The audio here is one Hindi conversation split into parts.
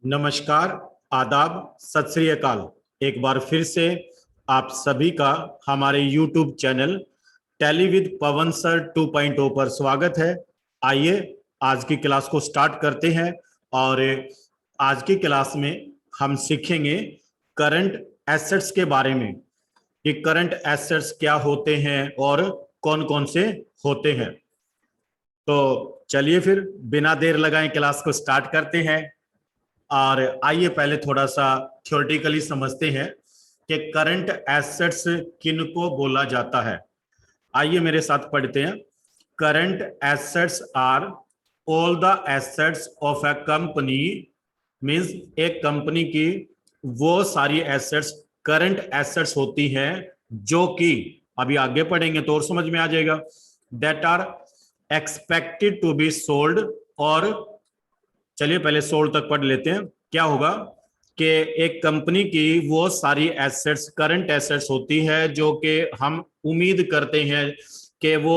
नमस्कार, आदाब, सत श्री अकाल। एक बार फिर से आप सभी का हमारे YouTube channel tally with Pawan sir 2.0 पर स्वागत है। आइए आज की क्लास को स्टार्ट करते हैं और आज की क्लास में हम सीखेंगे करंट एसेट्स के बारे में कि करंट एसेट्स क्या होते हैं और कौन कौन से होते हैं। तो चलिए फिर बिना देर लगाए क्लास को स्टार्ट करते हैं और आइए पहले थोड़ा सा थ्योरेटिकली समझते हैं कि करंट एसेट्स किनको बोला जाता है। आइए मेरे साथ पढ़ते हैं। Current assets are all the assets of a company, means एक कंपनी की वो सारी एसेट्स करंट एसेट्स होती हैं जो कि अभी आगे पढ़ेंगे तो और समझ में आ जाएगा। That are expected to be sold, और चलिए पहले सोल्ड तक पढ़ लेते हैं। क्या होगा कि एक कंपनी की वो सारी एसेट्स करंट एसेट्स होती है जो कि हम उम्मीद करते हैं कि वो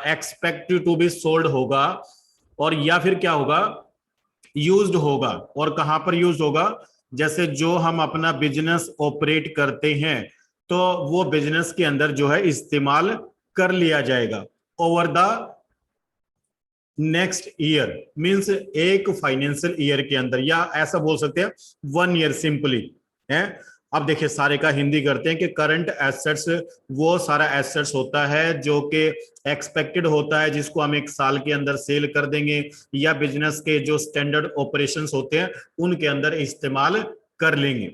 एक्सपेक्टेड टू बी सोल्ड होगा, और या फिर क्या होगा, यूज्ड होगा। और कहां पर यूज होगा, जैसे जो हम अपना बिजनेस ऑपरेट करते हैं तो वो बिजनेस के अंदर जो है इस्तेमाल कर लिया जाएगा over the next year, means एक फाइनेंशियल ईयर के अंदर, या ऐसा बोल सकते हैं 1 ईयर सिंपली है। अब देखिए सारे का हिंदी करते हैं कि करंट एसेट्स वो सारा एसेट्स होता है जो कि एक्सपेक्टेड होता है, जिसको हम एक साल के अंदर सेल कर देंगे या बिजनेस के जो स्टैंडर्ड ऑपरेशंस होते हैं उनके अंदर इस्तेमाल कर लेंगे।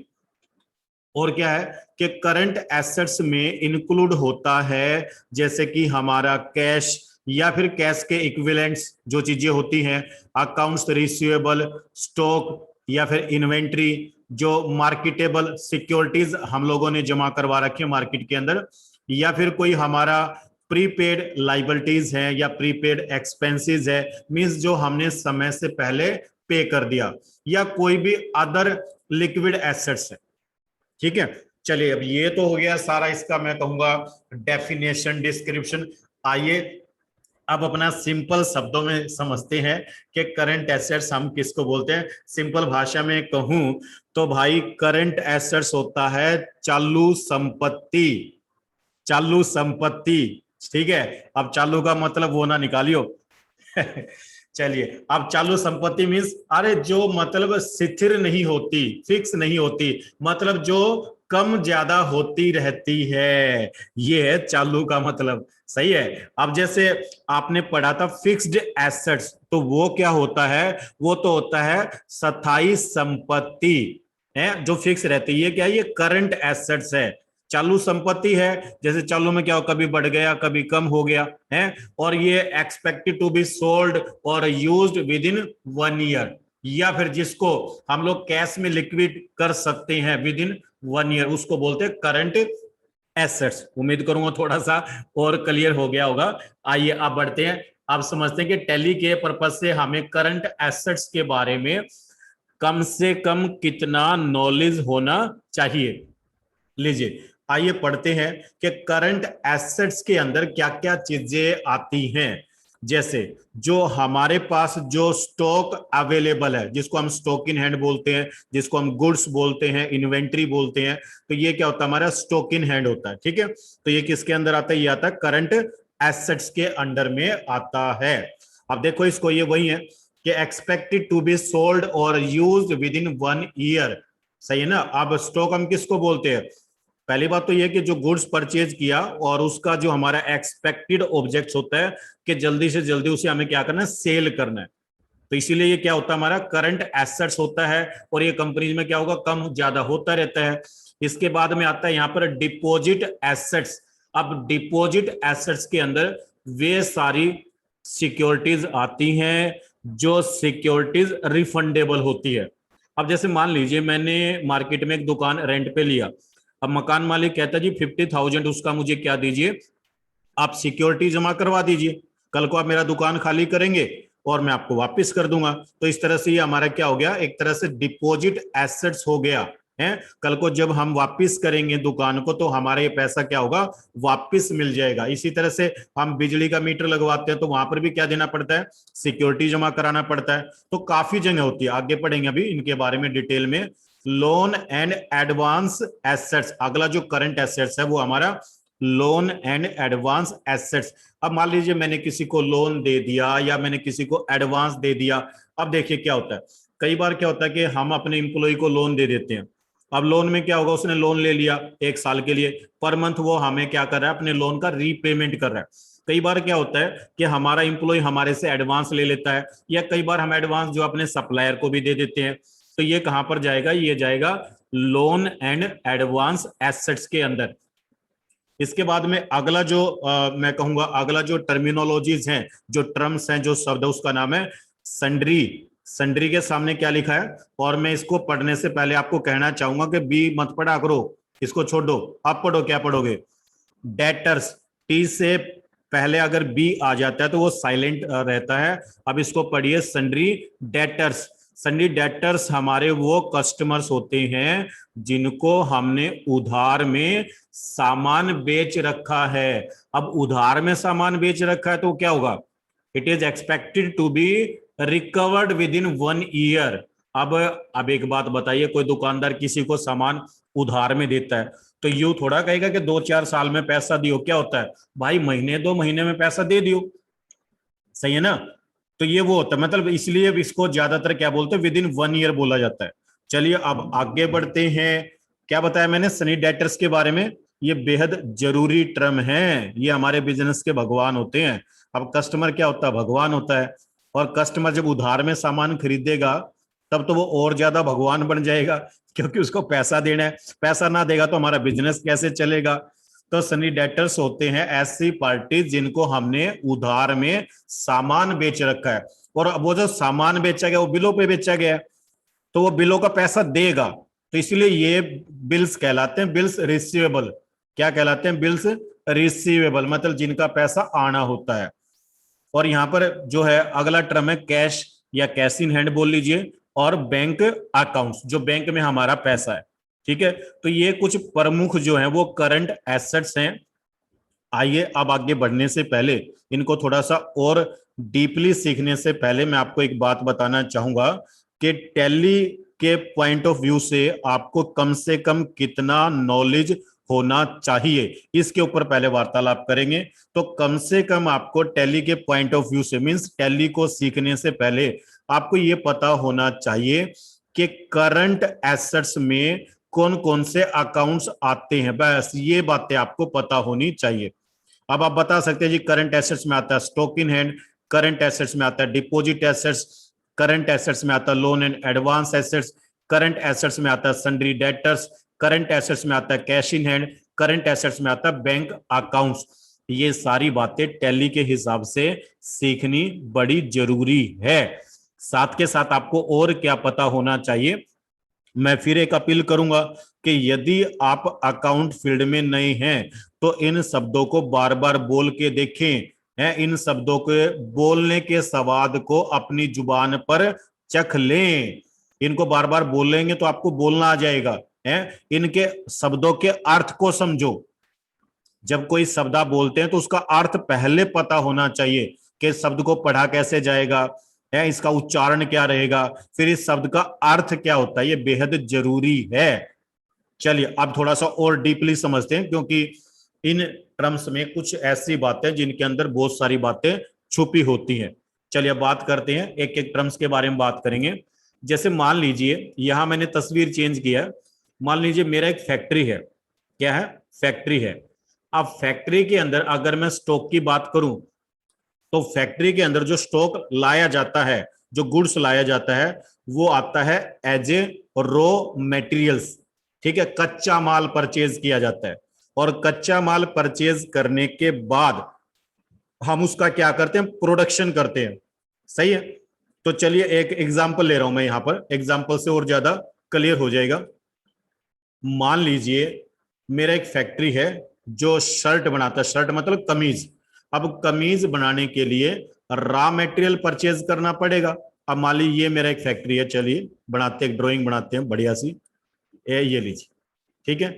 और क्या है कि करंट एसेट्स में इंक्लूड होता है जैसे कि हमारा कैश या फिर कैश के इक्विवेलेंट्स जो चीजें होती हैं, अकाउंट्स रिसीवेबल, स्टॉक या फिर इन्वेंट्री, जो मार्केटेबल सिक्योरिटीज हम लोगों ने जमा करवा रखी है मार्केट के अंदर, या फिर कोई हमारा प्रीपेड लाइबिलिटीज है या प्रीपेड एक्सपेंसेस है, मींस जो हमने समय से पहले पे कर दिया, या कोई भी अदर लिक्विड एसेट्स है। ठीक है, चलिए अब ये तो हो गया सारा इसका मैं कहूंगा डेफिनेशन डिस्क्रिप्शन। आइए अब अपना सिंपल शब्दों में समझते हैं कि करंट एसेट्स हम किसको बोलते हैं। सिंपल भाषा में कहूं तो भाई करंट एसेट्स होता है चालू संपत्ति। चालू संपत्ति, ठीक है। अब चालू का मतलब वो ना निकालियो चलिए, अब चालू संपत्ति मींस अरे जो मतलब स्थिर नहीं होती, फिक्स नहीं होती, मतलब जो कम ज्यादा होती रहती है, ये है चालू का मतलब। सही है। अब जैसे आपने पढ़ा था फिक्स्ड एसेट्स, तो वो क्या होता है, वो तो होता है स्थायी संपत्ति है जो फिक्स रहती है। क्या ये करंट एसेट्स है। चालू संपत्ति है, जैसे चालू में क्या हो, कभी बढ़ गया कभी कम हो गया है। और ये एक्सपेक्टेड टू बी सोल्ड और यूज्ड विद इन 1 ईयर, या फिर जिसको हम लोग कैश में लिक्विड कर सकते हैं विद इन 1 ईयर, उसको बोलते हैं करंट एसेट्स। उम्मीद करूंगा थोड़ा सा और क्लियर हो गया होगा। आइए अब बढ़ते हैं। आप समझते हैं कि टैली के पर्पज से हमें करंट एसेट्स के बारे में कम से कम कितना नॉलेज होना चाहिए। लीजिए आइए पढ़ते हैं कि करंट एसेट्स के अंदर क्या क्या चीजें आती हैं। जैसे जो हमारे पास जो स्टॉक अवेलेबल है, जिसको हम स्टॉक इन हैंड बोलते हैं, जिसको हम गुड्स बोलते हैं, इन्वेंट्री बोलते हैं, तो ये क्या होता है, हमारा स्टॉक इन हैंड होता है। ठीक है, तो ये किसके अंदर आता है, ये आता है करंट एसेट्स के अंडर में आता है। अब देखो इसको, ये वही है कि एक्सपेक्टेड टू बी सोल्ड और यूज्ड विद इन 1 ईयर। सही है ना। अब स्टॉक हम किसको बोलते हैं, पहली बात तो यह कि जो गुड्स परचेज किया और उसका जो हमारा एक्सपेक्टेड ऑब्जेक्ट्स होता है कि जल्दी से जल्दी उसे हमें क्या करना है, सेल करना है। तो इसीलिए ये क्या होता है, हमारा करंट एसेट्स होता है। और ये कंपनीज में क्या होगा, कम ज्यादा होता रहता है। इसके बाद में आता है यहाँ पर डिपॉजिट एसेट्स। अब डिपॉजिट एसेट्स के अंदर वे सारी सिक्योरिटीज आती हैं जो सिक्योरिटीज रिफंडेबल होती है। अब जैसे मान लीजिए मैंने मार्केट में एक दुकान रेंट पे लिया। अब मकान मालिक कहता है जी 50,000 उसका मुझे क्या दीजिए, आप सिक्योरिटी जमा करवा दीजिए, कल को आप मेरा दुकान खाली करेंगे और मैं आपको वापस कर दूंगा। तो इस तरह से ये हमारा क्या हो गया, एक तरह से डिपॉजिट एसेट्स हो गया। हैं। कल को जब हम वापस करेंगे दुकान को तो हमारा ये पैसा क्या होगा, वापस मिल जाएगा। इसी तरह से हम बिजली का मीटर लगवाते हैं तो वहां पर भी क्या देना पड़ता है, सिक्योरिटी जमा कराना पड़ता है। तो काफी जगह होती है, आगे पढ़ेंगे अभी इनके बारे में डिटेल में। लोन एंड एडवांस एसेट्स, अगला जो करंट एसेट्स है वो हमारा लोन एंड एडवांस एसेट्स। अब मान लीजिए मैंने किसी को लोन दे दिया या मैंने किसी को एडवांस दे दिया। अब देखिए क्या होता है, कई बार क्या होता है कि हम अपने एम्प्लॉय को लोन दे देते हैं। अब लोन में क्या होगा, उसने लोन ले लिया 1 साल के लिए, पर मंथ वो हमें क्या कर रहा है, अपने लोन का रीपेमेंट कर रहा है। कई बार क्या होता है कि हमारा एम्प्लॉय हमारे से एडवांस ले लेता है, या कई बार हम एडवांस जो अपने सप्लायर को भी दे देते हैं। तो ये कहां पर जाएगा, ये जाएगा लोन एंड एडवांस एसेट्स के अंदर। इसके बाद में अगला जो मैं कहूंगा अगला जो टर्मिनोलॉजीज हैं, जो टर्म्स हैं, जो शब्द है, उसका नाम है सन्ड्री। सन्ड्री के सामने क्या लिखा है, और मैं इसको पढ़ने से पहले आपको कहना चाहूंगा कि बी मत पढ़ा करो, इसको छोड़ दो। आप पढ़ो, क्या पढ़ोगे, डेटर्स। टी से पहले अगर बी आ जाता है तो वो साइलेंट रहता है। अब इसको पढ़िए, सन्ड्री डेटर्स। सन्ड्री डेटर्स हमारे वो कस्टमर्स होते हैं जिनको हमने उधार में सामान बेच रखा है। अब उधार में सामान बेच रखा है तो क्या होगा, it is expected to be recovered within 1 year. अब एक बात बताइए, कोई दुकानदार किसी को सामान उधार में देता है तो यूं थोड़ा कहेगा कि 2-4 साल में पैसा दियो। क्या होता है भाई, महीने 2 महीने में पैसा दे दियो, सही है ना। तो ये वो होता है, मतलब इसलिए इसको ज्यादातर क्या बोलते हैं, विद इन 1 ईयर बोला जाता है। चलिए अब आगे बढ़ते हैं। क्या बताया मैंने सनी डेटर्स के बारे में, ये बेहद जरूरी टर्म है, ये हमारे बिजनेस के भगवान होते हैं। अब कस्टमर क्या होता है, भगवान होता है। और कस्टमर जब उधार में सामान खरीदेगा तब तो वो और ज्यादा भगवान बन जाएगा, क्योंकि उसको पैसा देना है। पैसा ना देगा तो हमारा बिजनेस कैसे चलेगा। तो सनी डेटर्स होते हैं ऐसी पार्टी जिनको हमने उधार में सामान बेच रखा है, और वो जो सामान बेचा गया वो बिलों पे बेचा गया है, तो वो बिलों का पैसा देगा। तो इसलिए ये बिल्स कहलाते हैं, बिल्स रिसीवेबल। क्या कहलाते हैं, बिल्स रिसीवेबल, मतलब जिनका पैसा आना होता है। और यहां पर जो है अगला टर्म है कैश या कैश इन हैंड बोल लीजिए, और बैंक अकाउंट्स, जो बैंक में हमारा पैसा है। ठीक है, तो ये कुछ प्रमुख जो है वो करंट एसेट्स हैं। आइए अब आगे बढ़ने से पहले, इनको थोड़ा सा और डीपली सीखने से पहले मैं आपको एक बात बताना चाहूंगा कि टैली के पॉइंट ऑफ व्यू से आपको कम से कम कितना नॉलेज होना चाहिए, इसके ऊपर पहले वार्तालाप करेंगे। तो कम से कम आपको टैली के पॉइंट ऑफ व्यू से, मींस टैली को सीखने से पहले आपको यह पता होना चाहिए कि करंट एसेट्स में कौन कौन से अकाउंट्स आते हैं। बस ये बातें आपको पता होनी चाहिए। अब आप बता सकते हैं जी, करंट एसेट्स में आता है stock in hand, current assets में आता है डिपॉजिट एसेट्स, करंट एसेट्स में आता है loan and advance assets, current assets में आता है सन्ड्री डेटर्स, करंट एसेट्स में आता है cash in hand, current assets में आता है बैंक अकाउंट्स। ये सारी बातें टैली के हिसाब से सीखनी बड़ी जरूरी है। साथ के साथ आपको और क्या पता होना चाहिए, मैं फिर एक अपील करूंगा कि यदि आप अकाउंट फील्ड में नए हैं तो इन शब्दों को बार बार बोल के देखें। है, इन शब्दों के बोलने के स्वाद को अपनी जुबान पर चख लें। इनको बार बार बोलेंगे तो आपको बोलना आ जाएगा। है, इनके शब्दों के अर्थ को समझो। जब कोई शब्द आप बोलते हैं तो उसका अर्थ पहले पता होना चाहिए कि शब्द को पढ़ा कैसे जाएगा, है, इसका उच्चारण क्या रहेगा, फिर इस शब्द का अर्थ क्या होता है, ये बेहद जरूरी है। चलिए अब थोड़ा सा और डीपली समझते हैं, क्योंकि इन टर्म्स में कुछ ऐसी बातें जिनके अंदर बहुत सारी बातें छुपी होती हैं। चलिए अब बात करते हैं, एक एक टर्म्स के बारे में बात करेंगे। जैसे मान लीजिए यहां मैंने तस्वीर चेंज किया, मान लीजिए मेरा एक फैक्ट्री है। क्या है, फैक्ट्री है। अब फैक्ट्री के अंदर अगर मैं स्टॉक की बात करूं तो फैक्ट्री के अंदर जो स्टॉक लाया जाता है, जो गुड्स लाया जाता है, वो आता है एज ए रॉ मटेरियल्स। ठीक है, कच्चा माल परचेज किया जाता है, और कच्चा माल परचेज करने के बाद हम उसका क्या करते हैं, प्रोडक्शन करते हैं। सही है, तो चलिए एक एग्जांपल ले रहा हूं मैं यहां पर, एग्जांपल से और ज्यादा क्लियर हो जाएगा। मान लीजिए मेरा एक फैक्ट्री है जो शर्ट बनाता है, शर्ट मतलब कमीज। अब कमीज बनाने के लिए रॉ मटेरियल परचेज करना पड़ेगा। अब मान लीजिए ये मेरा एक फैक्ट्री है, चलिए बनाते हैं, ड्राइंग बनाते हैं बढ़िया सी। ये लीजिए, ठीक है,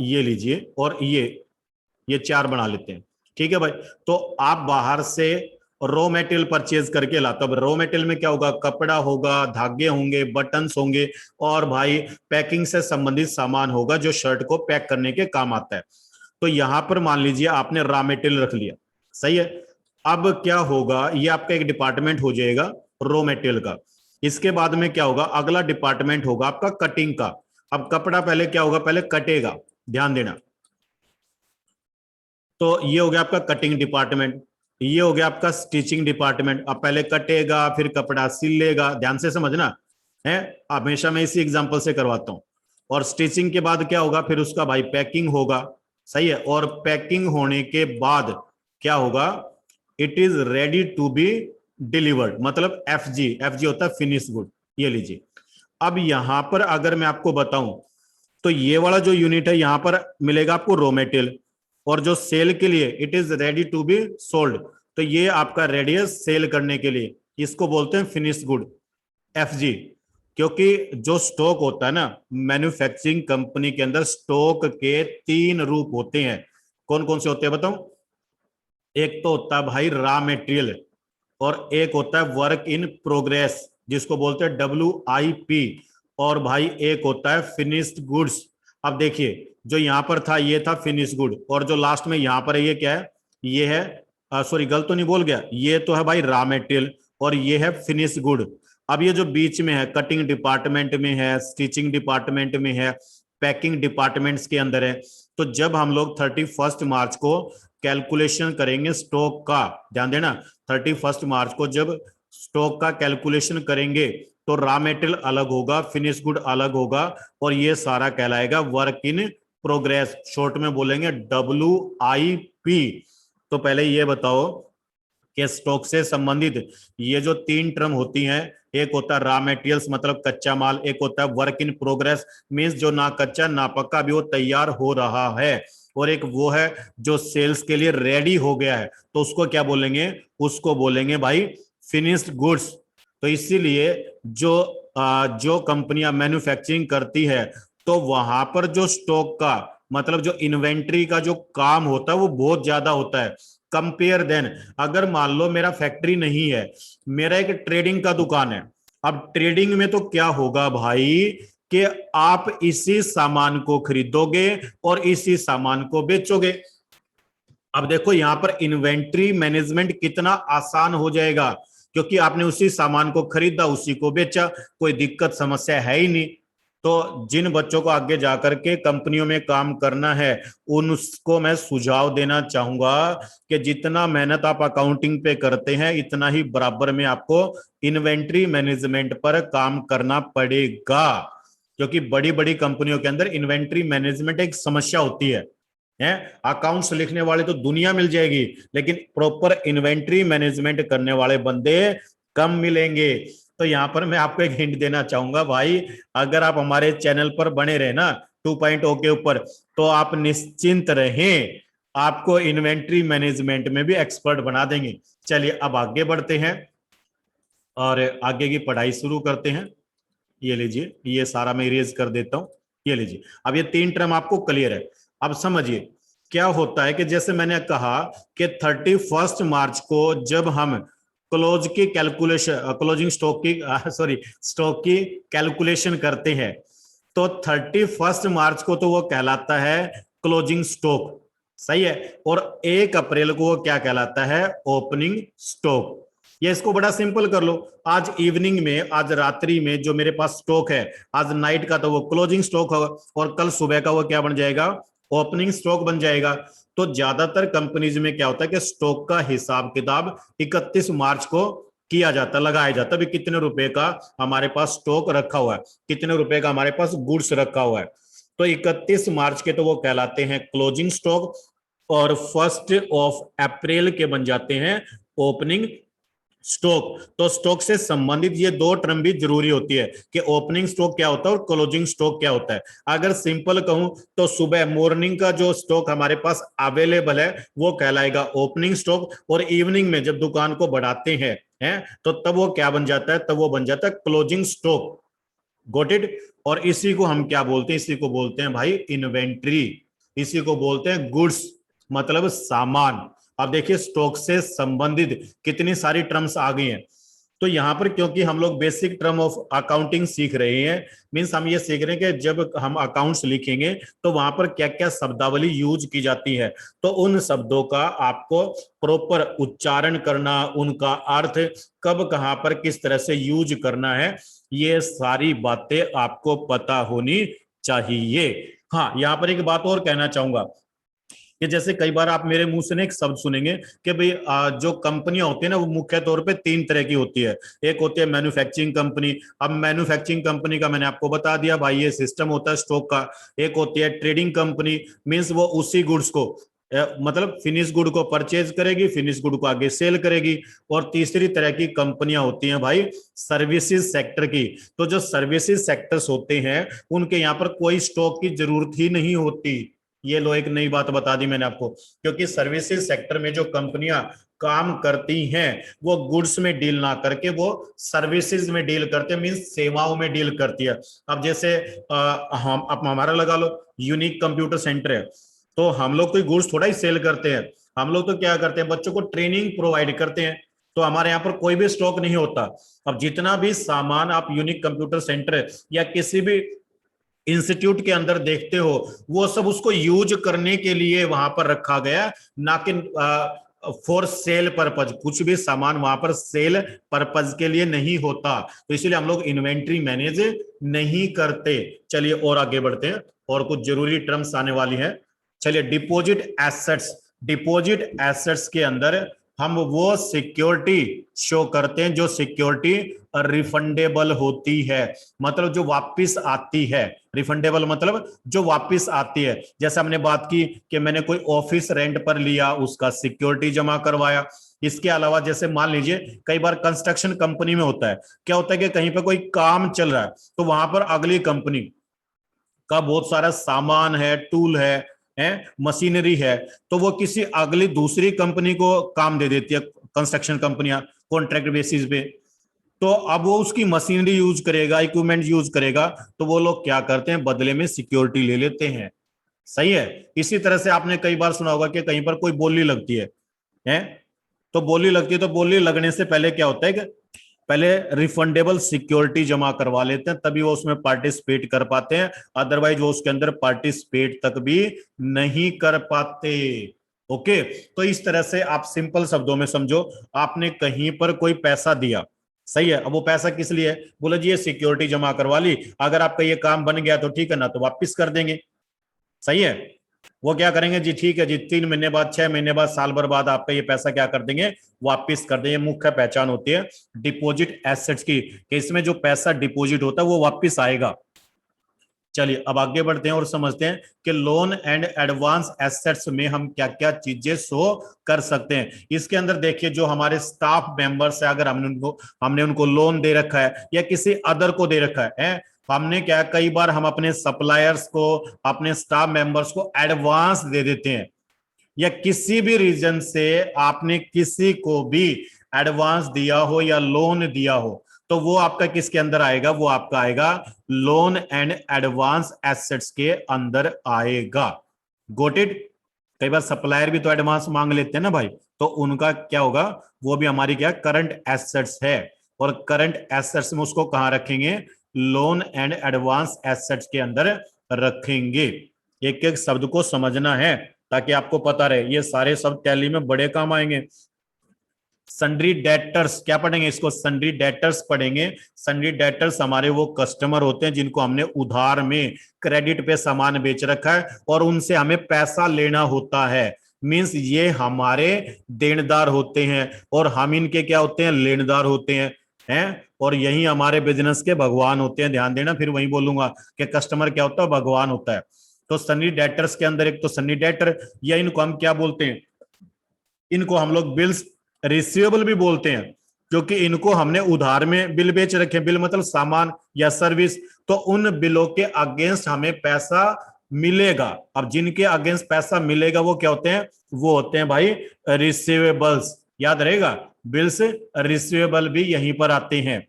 ये लीजिए और ये 4 बना लेते हैं, ठीक है भाई। तो आप बाहर से रॉ मटेरियल परचेज करके लाते हो। अब रॉ मटेरियल में क्या होगा, कपड़ा होगा, धागे होंगे, बटन्स होंगे और भाई पैकिंग से संबंधित सामान होगा जो शर्ट को पैक करने के काम आता है। तो यहां पर मान लीजिए आपने रॉ मटेरियल रख लिया, सही है। अब क्या होगा, ये आपका एक डिपार्टमेंट हो जाएगा रॉ मटेरियल का। इसके बाद में क्या होगा, अगला डिपार्टमेंट होगा आपका कटिंग का। अब कपड़ा पहले क्या होगा, पहले कटेगा, ध्यान देना। तो ये हो गया आपका कटिंग डिपार्टमेंट, ये हो गया आपका स्टिचिंग डिपार्टमेंट। अब पहले कटेगा फिर कपड़ा सिल लेगा, ध्यान से समझना है, हमेशा मैं इसी एग्जांपल से करवाता हूं। और स्टिचिंग के बाद क्या होगा, फिर उसका भाई पैकिंग होगा, सही है। और पैकिंग होने के बाद क्या होगा, it is ready to be delivered, मतलब एफजी, एफजी होता है फिनिश गुड। ये लीजिए। अब यहां पर अगर मैं आपको बताऊं तो ये वाला जो यूनिट है यहां पर मिलेगा आपको रॉ मटेरियल, और जो सेल के लिए it is ready to be sold, तो ये आपका रेडी है सेल करने के लिए, इसको बोलते हैं फिनिश गुड, एफजी। क्योंकि जो स्टॉक होता है ना, मैन्युफैक्चरिंग कंपनी के अंदर स्टॉक के 3 रूप होते हैं। कौन कौन से होते हैं बताऊं? एक तो होता है भाई रॉ मटेरियल, और एक होता है वर्क इन प्रोग्रेस जिसको बोलते हैं WIP, और भाई एक होता है फिनिश्ड गुड्स। अब देखिए जो यहां पर था ये था फिनिश गुड, और जो लास्ट में यहां पर है ये क्या है, ये है सॉरी गलत तो नहीं बोल गया, ये तो है भाई रॉ मटेरियल और ये है फिनिश गुड। अब ये जो बीच में है कटिंग डिपार्टमेंट में है, स्टिचिंग डिपार्टमेंट में है, पैकिंग डिपार्टमेंट्स के अंदर है। तो जब हम लोग 31 मार्च को कैलकुलेशन करेंगे स्टॉक का, ध्यान देना, 31 मार्च को जब स्टॉक का कैलकुलेशन करेंगे तो रॉ मटेरियल अलग होगा, फिनिश गुड अलग होगा, और ये सारा कहलाएगा वर्क इन प्रोग्रेस, शॉर्ट में बोलेंगे WIP। तो पहले ये बताओ कि स्टॉक से संबंधित ये जो 3 टर्म होती हैं, एक होता है रॉ मटेरियल्स मतलब कच्चा माल, एक होता है वर्क इन प्रोग्रेस मींस जो ना कच्चा ना पक्का भी वो तैयार हो रहा है, और एक वो है जो सेल्स के लिए रेडी हो गया है, तो उसको क्या बोलेंगे, उसको बोलेंगे भाई फिनिश्ड गुड्स। तो इसीलिए जो कंपनियां मैन्युफैक्चरिंग करती है तो वहां पर जो स्टॉक का मतलब जो इन्वेंट्री का जो काम होता है वो बहुत ज्यादा होता है कंपेयर देन, अगर मान लो मेरा फैक्ट्री नहीं है, मेरा एक ट्रेडिंग का दुकान है। अब ट्रेडिंग में तो क्या होगा भाई कि आप इसी सामान को खरीदोगे और इसी सामान को बेचोगे। अब देखो यहां पर इन्वेंट्री मैनेजमेंट कितना आसान हो जाएगा, क्योंकि आपने उसी सामान को खरीदा उसी को बेचा, कोई दिक्कत समस्या है ही नहीं। तो जिन बच्चों को आगे जाकर के कंपनियों में काम करना है उनको मैं सुझाव देना चाहूंगा कि जितना मेहनत आप अकाउंटिंग पे करते हैं इतना ही बराबर में आपको इन्वेंट्री मैनेजमेंट पर काम करना पड़ेगा, क्योंकि बड़ी बड़ी कंपनियों के अंदर इन्वेंट्री मैनेजमेंट एक समस्या होती है। अकाउंट्स लिखने वाले तो दुनिया मिल जाएगी, लेकिन प्रॉपर इन्वेंट्री मैनेजमेंट करने वाले बंदे कम मिलेंगे। तो यहां पर मैं आपको एक हिंट देना चाहूंगा भाई, अगर आप हमारे चैनल पर बने रहे ना 2.0 के ऊपर, तो आप निश्चिंत रहें, आपको इन्वेंट्री मैनेजमेंट में भी एक्सपर्ट बना देंगे। चलिए अब आगे बढ़ते हैं और आगे की पढ़ाई शुरू करते हैं। ये लीजिए, ये सारा मैं इरेज कर देता हूं। ये लीजिए, अब ये 3 टर्म आपको क्लियर है। अब समझिए क्या होता है कि जैसे मैंने कहा कि 31 मार्च को जब हम क्लोज की कैलकुलेशन क्लोजिंग स्टॉक की सॉरी स्टॉक की कैलकुलेशन करते हैं, तो 31 मार्च को तो वो कहलाता है क्लोजिंग स्टॉक, सही है। और 1 अप्रैल को वो क्या कहलाता है, ओपनिंग स्टॉक। ये इसको बड़ा सिंपल कर लो, आज इवनिंग में, आज रात्रि में जो मेरे पास स्टॉक है आज नाइट का, तो वो क्लोजिंग स्टॉक होगा, और कल सुबह का वो क्या बन जाएगा, ओपनिंग स्टॉक बन जाएगा। तो ज्यादातर कंपनीज में क्या होता है कि स्टॉक का हिसाब किताब 31 मार्च को किया जाता, लगाया जाता है कितने रुपए का हमारे पास स्टॉक रखा हुआ है, कितने रुपए का हमारे पास गुड्स रखा हुआ है। तो 31 मार्च के तो वो कहलाते हैं क्लोजिंग स्टॉक, और 1 अप्रैल के बन जाते हैं ओपनिंग स्टॉक। तो स्टॉक से संबंधित ये 2 टर्म भी जरूरी होती है कि ओपनिंग स्टॉक क्या होता है और क्लोजिंग स्टॉक क्या होता है। अगर सिंपल कहूं तो सुबह मॉर्निंग का जो स्टॉक हमारे पास अवेलेबल है वो कहलाएगा ओपनिंग स्टॉक, और इवनिंग में जब दुकान को बढ़ाते हैं तो तब वो क्या बन जाता है, तब वो बन जाता है क्लोजिंग स्टॉक। Got it. और इसी को हम क्या बोलते हैं, इसी को बोलते हैं भाई इन्वेंट्री, इसी को बोलते हैं गुड्स, मतलब सामान। अब देखिए स्टॉक से संबंधित कितनी सारी टर्म्स आ गई हैं। तो यहां पर क्योंकि हम लोग बेसिक टर्म ऑफ अकाउंटिंग सीख रहे हैं, मींस हम ये सीख रहे हैं कि जब हम अकाउंट्स लिखेंगे तो वहां पर क्या क्या शब्दावली यूज की जाती है, तो उन शब्दों का आपको प्रॉपर उच्चारण करना, उनका अर्थ कब कहां पर किस तरह से यूज करना है, ये सारी बातें आपको पता होनी चाहिए। हाँ, यहां पर एक बात और कहना चाहूंगा कि जैसे कई बार आप मेरे मुंह से ना एक शब्द सुनेंगे कि भाई जो कंपनियां होती है ना वो मुख्य तौर पे तीन तरह की होती है। एक होती है मैन्युफैक्चरिंग कंपनी। अब मैन्युफैक्चरिंग कंपनी का मैंने आपको बता दिया भाई, ये सिस्टम होता है स्टॉक का। एक होती है ट्रेडिंग कंपनी, मीन्स वो उसी गुड्स को मतलब फिनिश गुड को परचेज करेगी, फिनिश गुड को आगे सेल करेगी। और तीसरी तरह की कंपनियां होती हैं भाई सर्विसेज सेक्टर की। तो जो सर्विसेज सेक्टर्स होते हैं उनके यहाँ पर कोई स्टॉक की जरूरत ही नहीं होती। ये लो एक नई बात बता दी मैंने आपको, क्योंकि सर्विसेज सेक्टर में जो कंपनियां काम करती हैं वो गुड्स में डील ना करके वो सर्विसेज में डील करते हैं, मींस सेवाओं में डील करती है। अब जैसे हम अब हमारा लगा लो यूनिक कंप्यूटर सेंटर है, तो हम लोग कोई गुड्स थोड़ा ही सेल करते हैं, हम लोग तो क्या करते हैं बच्चों को ट्रेनिंग प्रोवाइड करते हैं। तो हमारे यहाँ पर कोई भी स्टॉक नहीं होता। अब जितना भी सामान आप यूनिक कंप्यूटर सेंटर या किसी भी इंस्टीट्यूट के अंदर देखते हो वो सब उसको यूज करने के लिए वहां पर रखा गया, ना कि फॉर सेल पर्पज। कुछ भी सामान वहां पर सेल पर्पज के लिए नहीं होता, तो इसलिए हम लोग इन्वेंट्री मैनेज नहीं करते। चलिए और आगे बढ़ते हैं, और कुछ जरूरी टर्म्स आने वाली है। चलिए डिपॉजिट एसेट्स, डिपॉजिट एसेट्स के अंदर हम वो सिक्योरिटी शो करते हैं जो सिक्योरिटी रिफंडेबल होती है, मतलब जो वापस आती है। रिफंडेबल मतलब जो वापस आती है। जैसे हमने बात की कि मैंने कोई ऑफिस रेंट पर लिया, उसका सिक्योरिटी जमा करवाया। इसके अलावा जैसे मान लीजिए कई बार कंस्ट्रक्शन कंपनी में होता है, क्या होता है कि कहीं पर कोई काम चल रहा है तो वहां पर अगली कंपनी का बहुत सारा सामान है, टूल है मशीनरी है, तो वो किसी अगली दूसरी कंपनी को काम दे देती है कंस्ट्रक्शन कंपनियां कॉन्ट्रैक्ट बेसिस पे। तो अब वो उसकी मशीनरी यूज करेगा, इक्विपमेंट यूज करेगा, तो वो लोग क्या करते हैं बदले में सिक्योरिटी ले लेते हैं। सही है। इसी तरह से आपने कई बार सुना होगा कि कहीं पर कोई बोली लगती है तो बोली लगती है, तो बोली लगने से पहले क्या होता है कि पहले रिफंडेबल सिक्योरिटी जमा करवा लेते हैं, तभी वो उसमें पार्टिसिपेट कर पाते हैं, अदरवाइज वो उसके अंदर पार्टिसिपेट तक भी नहीं कर पाते। ओके, तो इस तरह से आप सिंपल शब्दों में समझो, आपने कहीं पर कोई पैसा दिया, सही है, अब वो पैसा किस लिए है, बोले जी ये सिक्योरिटी जमा करवा ली, अगर आपका ये काम बन गया तो ठीक है ना, तो वापिस कर देंगे। सही है। वो क्या करेंगे जी, ठीक है जी, 3 महीने बाद, 6 महीने बाद, साल भर बाद आपका ये पैसा क्या कर देंगे, वापिस कर देंगे। मुख्य पहचान होती है डिपॉजिट एसेट्स की, कि इसमें जो पैसा डिपॉजिट होता है वो वापिस आएगा। चलिए अब आगे बढ़ते हैं और समझते हैं कि लोन एंड एडवांस एसेट्स में हम क्या क्या चीजें शो कर सकते हैं। इसके अंदर देखिए जो हमारे स्टाफ मेंबर्स है, अगर हमने उनको लोन दे रखा है या किसी अदर को दे रखा है, हमने क्या कई बार हम अपने सप्लायर्स को, अपने स्टाफ मेंबर्स को एडवांस दे देते हैं, या किसी भी रीजन से आपने किसी को भी एडवांस दिया हो या लोन दिया हो, तो वो आपका किसके अंदर आएगा, वो आपका आएगा लोन एंड एडवांस एसेट्स के अंदर आएगा। Got it. कई बार सप्लायर भी तो एडवांस मांग लेते हैं ना भाई, तो उनका क्या होगा, वो भी हमारी क्या करंट एसेट्स है, और करंट एसेट्स में उसको कहां रखेंगे, लोन एंड एडवांस एसेट्स के अंदर रखेंगे। एक एक शब्द को समझना है ताकि आपको पता रहे, ये सारे शब्द टैली में बड़े काम आएंगे। सन्ड्री डेटर्स क्या पढ़ेंगे, इसको सन्ड्री डेटर्स पढ़ेंगे। सन्ड्री डेटर्स हमारे वो कस्टमर होते हैं जिनको हमने उधार में क्रेडिट पे सामान बेच रखा है और उनसे हमें पैसा लेना होता है, मींस ये हमारे देनदार होते हैं और हम इनके क्या होते हैं, लेनदार होते हैं। और यही हमारे बिजनेस के भगवान होते हैं। ध्यान देना, फिर वही बोलूंगा कि कस्टमर क्या होता है, भगवान होता है। तो सन्नी डेटर्स के अंदर एक तो सन्नी डेटर, या इनको हम क्या बोलते हैं, इनको हम लोग बिल्स रिसीवेबल भी बोलते हैं, क्योंकि इनको हमने उधार में बिल बेच रखे, बिल मतलब सामान या सर्विस, तो उन बिलों के अगेंस्ट हमें पैसा मिलेगा। अब जिनके अगेंस्ट पैसा मिलेगा वो क्या होते हैं, वो होते हैं भाई रिसीवेबल्स। याद रहेगा, बिल्स रिसीवेबल भी यहीं पर आते हैं।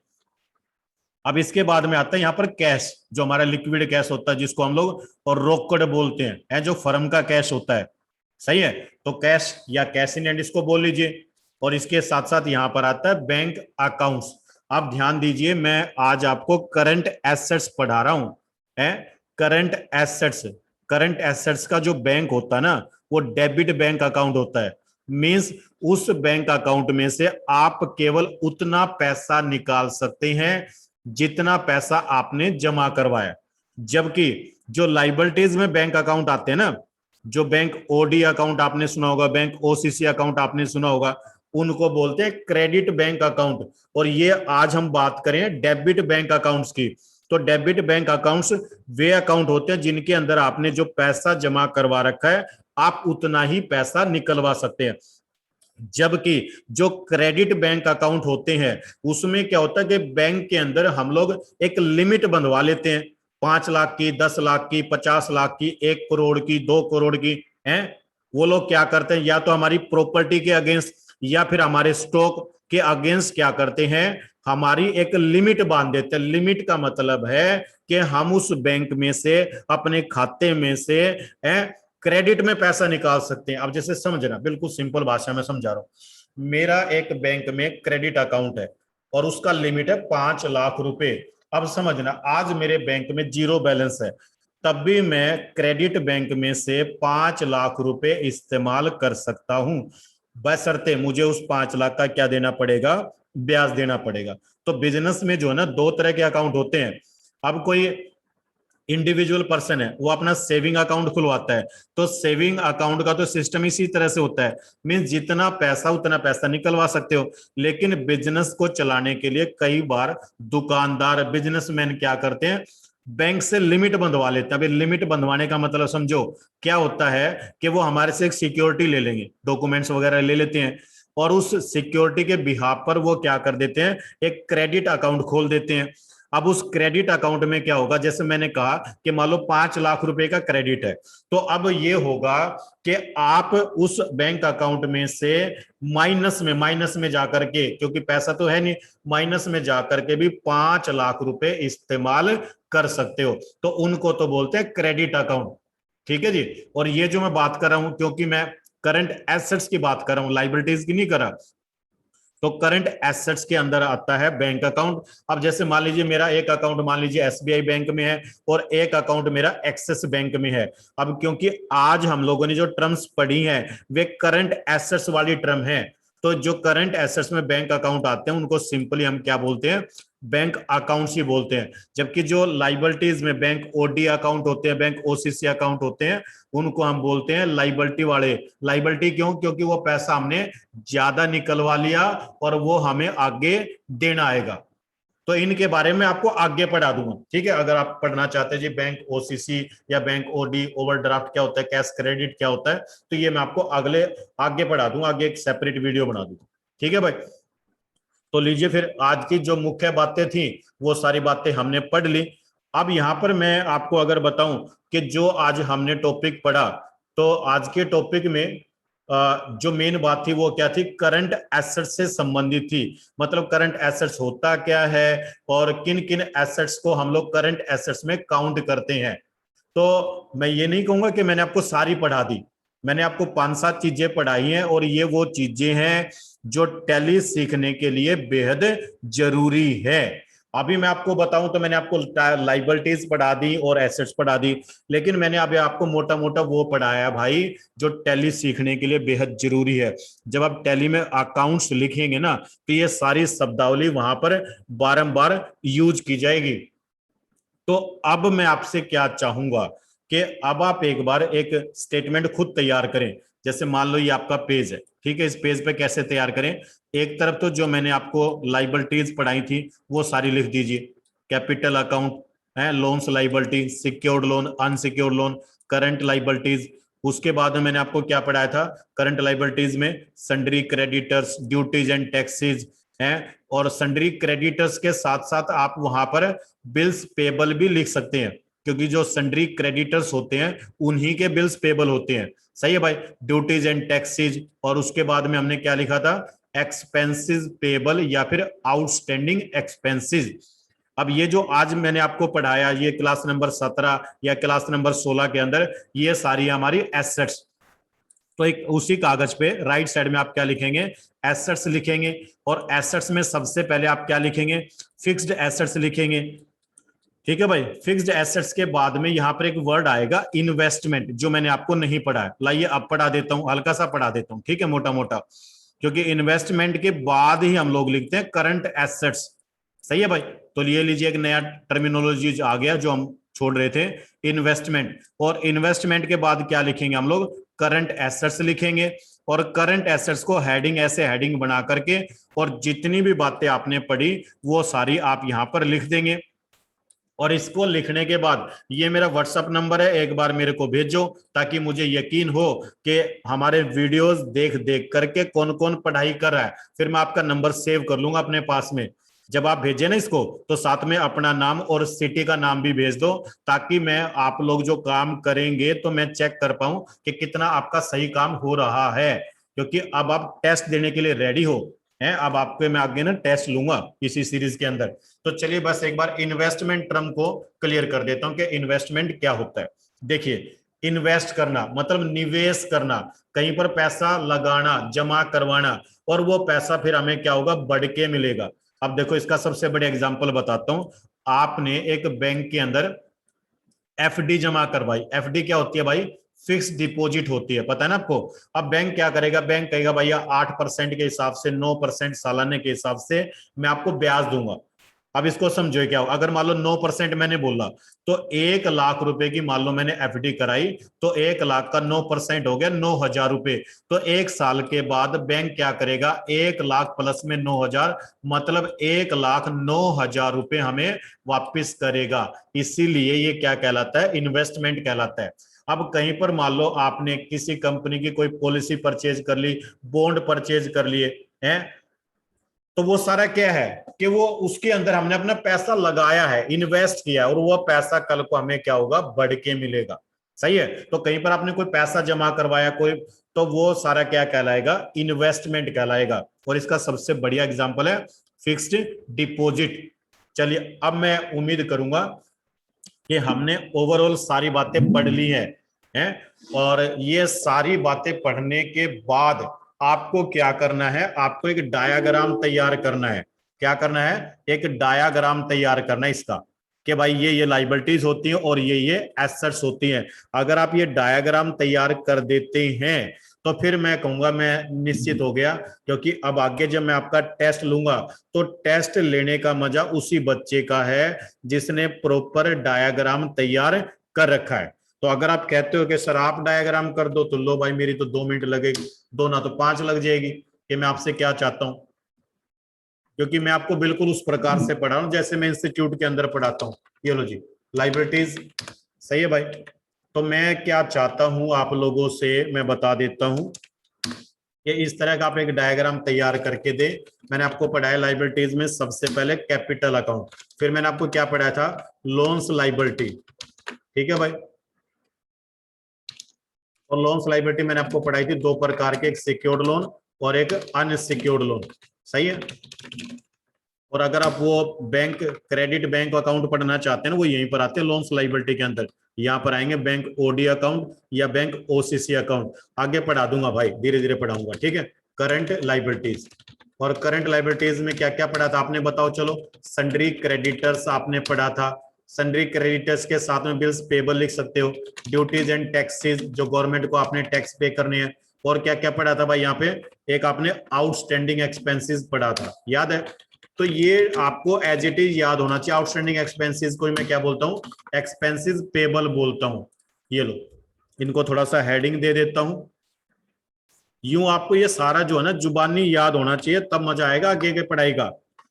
अब इसके बाद में आता है यहाँ पर कैश, जो हमारा लिक्विड कैश होता है जिसको हम लोग और रोकड़ बोलते हैं, जो फर्म का कैश होता है। सही है, तो कैश या कैश इन हैंड इसको बोल लीजिए। और इसके साथ साथ यहाँ पर आता है बैंक अकाउंट्स। आप ध्यान दीजिए, मैं आज आपको करंट एसेट्स पढ़ा रहा हूं, है करंट एसेट्स। करंट एसेट्स का जो बैंक होता है ना, वो डेबिट बैंक अकाउंट होता है। मींस उस बैंक अकाउंट में से आप केवल उतना पैसा निकाल सकते हैं जितना पैसा आपने जमा करवाया। जबकि जो लाइबिलिटीज में बैंक अकाउंट आते हैं ना, जो बैंक ओडी अकाउंट आपने सुना होगा, बैंक ओसीसी अकाउंट आपने सुना होगा, उनको बोलते हैं क्रेडिट बैंक अकाउंट। और ये आज हम बात करें डेबिट बैंक अकाउंट्स की। तो डेबिट बैंक अकाउंट्स वे अकाउंट होते हैं जिनके अंदर आपने जो पैसा जमा करवा रखा है, आप उतना ही पैसा निकलवा सकते हैं। जबकि जो क्रेडिट बैंक अकाउंट होते हैं, उसमें क्या होता है कि बैंक के अंदर हम लोग एक लिमिट बंधवा लेते हैं, 5 लाख की, 10 लाख की, 50 लाख की, 1 करोड़ की, 2 करोड़ की है। वो लोग क्या करते हैं, या तो हमारी प्रॉपर्टी के अगेंस्ट या फिर हमारे स्टॉक के अगेंस्ट क्या करते हैं, हमारी एक लिमिट बांध देते हैं। लिमिट का मतलब है कि हम उस बैंक में से, अपने खाते में से क्रेडिट में पैसा निकाल सकते हैं। अब जैसे समझना, बिल्कुल सिंपल भाषा में समझा रहा हूं। मेरा एक बैंक में क्रेडिट अकाउंट है और उसका लिमिट है 5 लाख रुपए। अब समझना, आज मेरे बैंक में 0 बैलेंस है, तब भी मैं क्रेडिट बैंक में से 5 लाख रुपए इस्तेमाल कर सकता हूं, बशर्ते मुझे उस 5 लाख का क्या देना पड़ेगा, ब्याज देना पड़ेगा। तो बिजनेस में जो है ना, 2 तरह के अकाउंट होते हैं। अब कोई इंडिविजुअल पर्सन है, वो अपना सेविंग अकाउंट खुलवाता है, तो सेविंग अकाउंट का तो सिस्टम इसी तरह से होता है, मींस जितना पैसा उतना पैसा निकलवा सकते हो। लेकिन बिजनेस को चलाने के लिए कई बार दुकानदार, बिजनेसमैन क्या करते हैं, बैंक से लिमिट बंधवा लेते हैं। अभी लिमिट बंधवाने का मतलब समझो, क्या होता है कि वो हमारे से एक सिक्योरिटी ले लेंगे, डॉक्यूमेंट्स वगैरह ले लेते हैं, और उस सिक्योरिटी के बिहाफ पर वो क्या कर देते हैं, एक क्रेडिट अकाउंट खोल देते हैं। अब उस क्रेडिट अकाउंट में क्या होगा, जैसे मैंने कहा कि मान लो 5 लाख रुपए का क्रेडिट है, तो अब ये होगा कि आप उस बैंक अकाउंट में से माइनस में जाकर के, क्योंकि पैसा तो है नहीं, माइनस में जाकर के भी 5 लाख रुपए इस्तेमाल कर सकते हो। तो उनको तो बोलते हैं क्रेडिट अकाउंट। ठीक है जी। और ये जो मैं बात कर रहा हूं, क्योंकि मैं करंट एसेट्स की बात कर रहा हूं, लाइबिलिटीज की नहीं कर रहा, तो करंट एसेट्स के अंदर आता है बैंक अकाउंट। अब जैसे मान लीजिए मेरा एक अकाउंट मान लीजिए एसबीआई बैंक में है और एक अकाउंट मेरा एक्सिस बैंक में है। अब क्योंकि आज हम लोगों ने जो टर्म्स पढ़ी हैं वे करंट एसेट्स वाली टर्म है, तो जो करंट एसेट्स में बैंक अकाउंट आते हैं उनको सिंपली हम क्या बोलते हैं, बैंक अकाउंट्स ही बोलते हैं। जबकि जो लाइबिलिटीज में बैंक ओडी अकाउंट होते हैं, बैंक ओसीसी अकाउंट होते हैं, उनको हम बोलते हैं लाइबिलिटी वाले। लाइबिलिटी क्यों, क्योंकि वो पैसा हमने ज्यादा निकलवा लिया और वो हमें आगे देना आएगा। तो इनके बारे में आपको आगे पढ़ा दूंगा, ठीक है। अगर आप पढ़ना चाहते हैं जी बैंक ओसीसी या बैंक ओडी, ओवरड्राफ्ट क्या होता है, कैश क्रेडिट क्या होता है, तो ये मैं आपको आगे पढ़ा दूंगा, आगे एक सेपरेट वीडियो बना दूंगा, ठीक है भाई। तो लीजिए फिर, आज की जो मुख्य बातें थी वो सारी बातें हमने पढ़ ली। अब यहां पर मैं आपको अगर बताऊं कि जो आज हमने टॉपिक पढ़ा, तो आज के टॉपिक में जो मेन बात थी वो क्या थी, करंट एसेट्स से संबंधित थी। मतलब करंट एसेट्स होता क्या है और किन किन एसेट्स को हम लोग करंट एसेट्स में काउंट करते हैं। तो मैं ये नहीं कहूंगा कि मैंने आपको सारी पढ़ा दी, मैंने आपको 5-7 चीजें पढ़ाई हैं, और ये वो चीजें हैं जो टैली सीखने के लिए बेहद जरूरी है। अभी मैं आपको बताऊं तो मैंने आपको लाइबिलिटीज पढ़ा दी और एसेट्स पढ़ा दी, लेकिन मैंने अभी आपको मोटा मोटा वो पढ़ाया भाई जो टैली सीखने के लिए बेहद जरूरी है। जब आप टैली में अकाउंट्स लिखेंगे ना, तो ये सारी शब्दावली वहां पर बारंबार यूज की जाएगी। तो अब मैं आपसे क्या चाहूंगा कि अब आप एक बार एक स्टेटमेंट खुद तैयार करें। जैसे मान लो ये आपका पेज है, ठीक है, इस पेज पे कैसे तैयार करें, एक तरफ तो जो मैंने आपको लाइबिलिटीज पढ़ाई थी वो सारी लिख दीजिए, कैपिटल अकाउंट है, loans liability, secured loan, unsecured loan, current liabilities. उसके बाद में मैंने आपको क्या पढ़ाया था, करंट लाइबिलिटीज में sundry creditors, duties and taxes हैं, और सन्ड्री क्रेडिटर्स के साथ साथ आप वहां पर बिल्स पेबल भी लिख सकते हैं, क्योंकि जो सन्ड्री क्रेडिटर्स होते हैं उन्हीं के बिल्स पेबल होते हैं। सही है भाई, ड्यूटीज एंड टैक्सेज। और उसके बाद में हमने क्या लिखा था, एक्सपेंसेस पेबल या फिर आउटस्टैंडिंग एक्सपेंसेस। अब ये जो आज मैंने आपको पढ़ाया, ये क्लास नंबर 17 या क्लास नंबर 16 के अंदर, ये सारी हमारी एसेट्स। तो एक उसी कागज पे राइट साइड में आप क्या लिखेंगे, एसेट्स लिखेंगे। और एसेट्स में सबसे पहले आप क्या लिखेंगे, फिक्स्ड एसेट्स लिखेंगे। ठीक है भाई, फिक्स्ड एसेट्स के बाद में यहां पर एक वर्ड आएगा इन्वेस्टमेंट, जो मैंने आपको नहीं पढ़ा है। लाइए अब पढ़ा देता हूं, हल्का सा पढ़ा देता हूं, ठीक है, मोटा मोटा, क्योंकि इन्वेस्टमेंट के बाद ही हम लोग लिखते हैं करंट एसेट्स। सही है भाई। तो ये लीजिए, एक नया टर्मिनोलॉजी आ गया जो हम छोड़ रहे थे, इन्वेस्टमेंट। और इन्वेस्टमेंट के बाद क्या लिखेंगे हम लोग, करंट एसेट्स लिखेंगे। और करंट एसेट्स को हेडिंग, ऐसे हेडिंग बना करके, और जितनी भी बातें आपने पढ़ी वो सारी आप यहां पर लिख देंगे। और इसको लिखने के बाद ये मेरा व्हाट्सएप नंबर है, एक बार मेरे को भेजो, ताकि मुझे यकीन हो कि हमारे वीडियोस देख देख करके कौन कौन पढ़ाई कर रहा है। फिर मैं आपका नंबर सेव कर लूंगा अपने पास में। जब आप भेजे ना इसको, तो साथ में अपना नाम और सिटी का नाम भी भेज दो, ताकि मैं, आप लोग जो काम करेंगे तो मैं चेक कर पाऊं कि कितना आपका सही काम हो रहा है। क्योंकि अब आप टेस्ट देने के लिए रेडी हो हैं। अब आपके मैं आगे ना टेस्ट लूंगा इसी सीरीज के अंदर। तो चलिए बस एक बार इन्वेस्टमेंट टर्म को क्लियर कर देता हूं कि इन्वेस्टमेंट क्या होता है। देखिए, इन्वेस्ट करना मतलब निवेश करना, कहीं पर पैसा लगाना, जमा करवाना, और वो पैसा फिर हमें क्या होगा, बढ़ के मिलेगा। अब देखो, इसका सबसे बड़े एग्जांपल बताता हूं। आपने एक बैंक के अंदर एफडी जमा करवाई। एफडी क्या होती है भाई, फिक्स डिपॉजिट होती है, पता है ना आपको। अब बैंक क्या करेगा, बैंक कहेगा भैया 8% के हिसाब से, 9% सालाने के हिसाब से मैं आपको ब्याज दूंगा। अब इसको समझो क्या हो, अगर मान लो 9% मैंने बोला, तो 1 लाख रुपए की मान लो मैंने एफडी कराई, तो 1 लाख का 9% हो गया 9,000 रुपए। तो 1 साल के बाद बैंक क्या करेगा, 1 लाख प्लस में 9,000, मतलब 1,09,000 रुपए हमें वापिस करेगा। इसीलिए ये क्या कहलाता है, इन्वेस्टमेंट कहलाता है। अब कहीं पर मान लो आपने किसी कंपनी की कोई पॉलिसी परचेज कर ली, बॉन्ड परचेज कर लिए हैं, तो वो सारा क्या है कि वो उसके अंदर हमने अपना पैसा लगाया है, इन्वेस्ट किया है, और वो पैसा कल को हमें क्या होगा, बढ़ के मिलेगा। सही है। तो कहीं पर आपने कोई पैसा जमा करवाया कोई, तो वो सारा क्या कहलाएगा, इन्वेस्टमेंट कहलाएगा। और इसका सबसे बढ़िया एग्जांपल है फिक्स्ड डिपॉजिट। चलिए, अब मैं उम्मीद करूंगा कि हमने ओवरऑल सारी बातें पढ़ ली हैं। और ये सारी बातें पढ़ने के बाद आपको क्या करना है, आपको एक डायाग्राम तैयार करना है। क्या करना है, एक डायाग्राम तैयार करना है इसका, कि भाई ये लाइबिलिटीज होती हैं और ये एसेट्स होती हैं। अगर आप ये डायाग्राम तैयार कर देते हैं, तो फिर मैं कहूंगा मैं निश्चित हो गया। क्योंकि अब आगे जब मैं आपका टेस्ट लूंगा, तो टेस्ट लेने का मजा उसी बच्चे का है जिसने प्रॉपर डायाग्राम तैयार कर रखा है। तो अगर आप कहते हो कि सर आप डायग्राम कर दो, तो लो भाई, मेरी तो 2 मिनट लगेगी, 2 ना तो 5 लग जाएगी। कि मैं आपसे क्या चाहता हूं, क्योंकि मैं आपको बिल्कुल उस प्रकार से पढ़ा हूं जैसे मैं इंस्टीट्यूट के अंदर पढ़ाता हूं। ये लो जी, लाइब्रेरीज। सही है भाई। तो मैं क्या चाहता हूं आप लोगों से, मैं बता देता हूं कि इस तरह का आप एक डायग्राम तैयार करके दे। मैंने आपको पढ़ाया लाइबिलिटीज में सबसे पहले कैपिटल अकाउंट, फिर मैंने आपको क्या पढ़ाया था, लोन्स लाइबिलिटी। ठीक है भाई। और लोन्स लाइबिलिटी मैंने आपको पढ़ाई थी 2 प्रकार के, एक सिक्योर्ड लोन और एक अनसिक्योर्ड लोन। सही है। और अगर आप वो बैंक, क्रेडिट बैंक अकाउंट पढ़ना चाहते हैं ना, वो यहीं पर आते हैं लोन्स लाइबिलिटी के अंदर। यहाँ पर आएंगे बैंक ओडी अकाउंट या बैंक ओसीसी अकाउंट। आगे पढ़ा दूंगा भाई, धीरे धीरे पढ़ाऊंगा, ठीक है। करंट लाइबिलिटीज, और करंट लाइबिलिटीज में क्या क्या पढ़ा था आपने, बताओ चलो। सन्ड्री क्रेडिटर्स आपने पढ़ा था। सन्ड्री क्रेडिटर्स के साथ में बिल्स पेबल लिख सकते हो। ड्यूटीज एंड टैक्सेस, जो गवर्नमेंट को आपने टैक्स पे करने हैं। और क्या क्या पढ़ा था भाई यहाँ पे, एक आपने आउटस्टैंडिंग एक्सपेंसेस पढ़ा था, याद है। तो ये आपको एज इट इज याद होना चाहिए। आउटस्टैंडिंग एक्सपेंसेस को मैं क्या बोलता हूँ, एक्सपेंसेस पेबल बोलता हूँ। ये लो, इनको थोड़ा सा हेडिंग दे देता हूं। यूं आपको ये सारा जो है ना जुबानी याद होना चाहिए, तब मजा आएगा आगे के पढ़ाई का।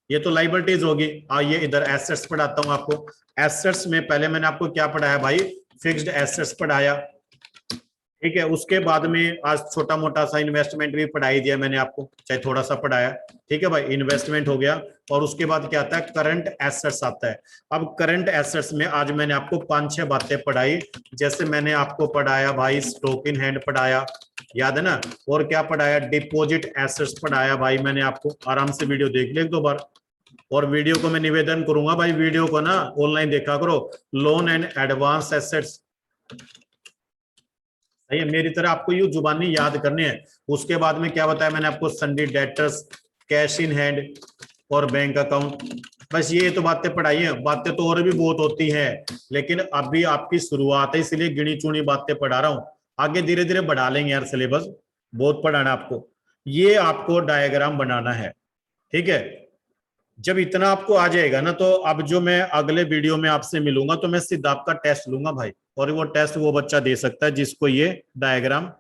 ये तो लाइबिलिटीज होगी। आइए इधर एसेट्स पढ़ाता हूं आपको। एसेट्स में पहले मैंने आपको क्या पढ़ाया भाई, फिक्स्ड एसेट्स पढ़ाया, ठीक है। उसके बाद में आज छोटा मोटा सा इन्वेस्टमेंट भी पढ़ाई दिया मैंने आपको, चाहे थोड़ा सा पढ़ाया, ठीक है भाई। इन्वेस्टमेंट हो गया। और उसके बाद क्या आता है, करंट एसेट्स आता है। अब करंट एसेट्स में आज मैंने आपको 5-6 बातें पढ़ाई। जैसे मैंने आपको पढ़ाया भाई स्टॉक इन हैंड पढ़ाया, याद है ना। और क्या पढ़ाया, डिपॉजिट एसेट्स पढ़ाया भाई मैंने आपको, आराम से वीडियो देख ले 1-2 बार। और वीडियो को मैं निवेदन करूंगा भाई, वीडियो को ना ऑनलाइन देखा करो, लोन एंड एडवांस एसेट्स। सही है, मेरी तरह आपको ये जुबानी याद करने हैं। उसके बाद में क्या बताया मैंने आपको, सन्डी डेटर्स, कैश इन हैंड और बैंक अकाउंट। बस ये तो बातें पढ़ाई है, बातें तो और भी बहुत होती हैं, लेकिन अभी आपकी शुरुआत है इसलिए गिनी चुनी बातें पढ़ा रहा हूं। आगे धीरे धीरे बढ़ा लेंगे यार, सिलेबस बहुत पढ़ाना आपको। ये आपको डायग्राम बनाना है, ठीक है। जब इतना आपको आ जाएगा ना, तो अब जो मैं अगले वीडियो में आपसे मिलूंगा तो मैं सीधा आपका टेस्ट लूंगा भाई, और वो टेस्ट वो बच्चा दे सकता है जिसको ये डायग्राम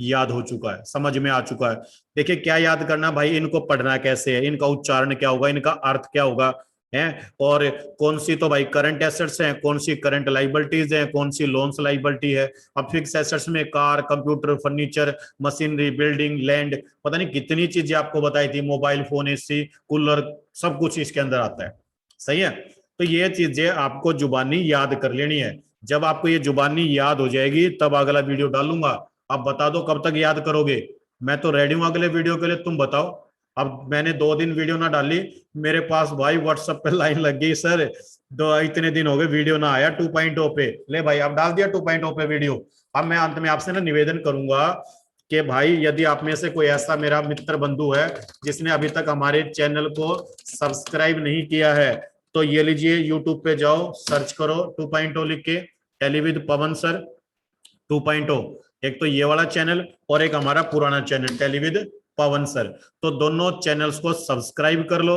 याद हो चुका है, समझ में आ चुका है। देखिए क्या याद करना भाई, इनको पढ़ना कैसे है, इनका उच्चारण क्या होगा, इनका अर्थ क्या होगा है, और कौन सी तो भाई करंट एसेट्स हैं, कौन सी करंट लाइबिलिटीज है, कौन सी लोन्स लाइबिलिटी है। अब फिक्स एसेट्स में car, computer, furniture, machinery, building, land, पता नहीं कितनी चीजें आपको बताई थी, मोबाइल फोन, एसी, कूलर, सब कुछ इसके अंदर आता है। सही है, तो ये चीजें आपको जुबानी याद कर लेनी है। जब आपको ये जुबानी याद हो जाएगी तब अगला वीडियो डालूंगा। आप बता दो कब तक याद करोगे, मैं तो रेडी हूं अगले वीडियो के लिए, तुम बताओ। अब मैंने 2 दिन वीडियो ना डाली, मेरे पास भाई व्हाट्सएप पे लाइन लग गई, सर दो इतने दिन हो गए वीडियो ना आया 2.0 पे। ले भाई अब डाल दिया 2.0 पे वीडियो। अब मैं अंत में आपसे ना निवेदन करूंगा कि भाई यदि आप में से कोई ऐसा मेरा मित्र बंधु है जिसने अभी तक हमारे चैनल को सब्सक्राइब नहीं किया है, तो ये लीजिए यूट्यूब पे जाओ, सर्च करो 2.0 लिख के, टेली विद पवन सर 2.0। एक तो ये वाला चैनल और एक हमारा पुराना channel Tally with Pawan sir, तो दोनों चैनल्स को सब्सक्राइब कर लो,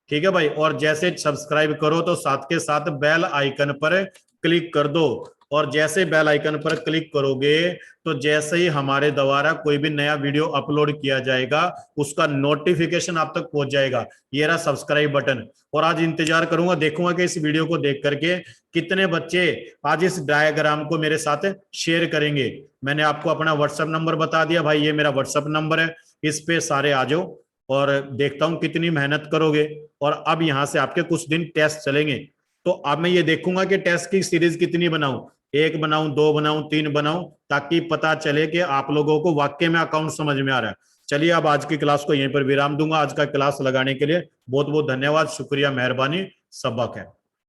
ठीक है भाई। और जैसे सब्सक्राइब करो तो साथ के साथ बेल आइकन पर क्लिक कर दो, और जैसे बेल आइकन पर क्लिक करोगे तो जैसे ही हमारे द्वारा कोई भी नया वीडियो अपलोड किया जाएगा उसका नोटिफिकेशन आप तक पहुंच जाएगा। ये रहा सब्सक्राइब बटन। और आज इंतजार करूंगा, देखूंगा कि इस वीडियो को देख करके कितने बच्चे आज इस डायग्राम को मेरे साथ शेयर करेंगे। मैंने आपको अपना व्हाट्सएप नंबर बता दिया भाई, ये मेरा व्हाट्सएप नंबर है, इस पे सारे आ जाओ, और देखता हूं कितनी मेहनत करोगे। और अब यहां से आपके कुछ दिन टेस्ट चलेंगे, तो अब मैं ये देखूंगा कि टेस्ट की सीरीज कितनी बनाऊं, 1 बनाऊं, 2 बनाऊं, 3 बनाऊं, ताकि पता चले कि आप लोगों को वाकई में अकाउंट समझ में आ रहा है। चलिए अब आज की क्लास को यहीं पर विराम दूंगा। आज का क्लास लगाने के लिए बहुत बहुत धन्यवाद, शुक्रिया, मेहरबानी, सबक है।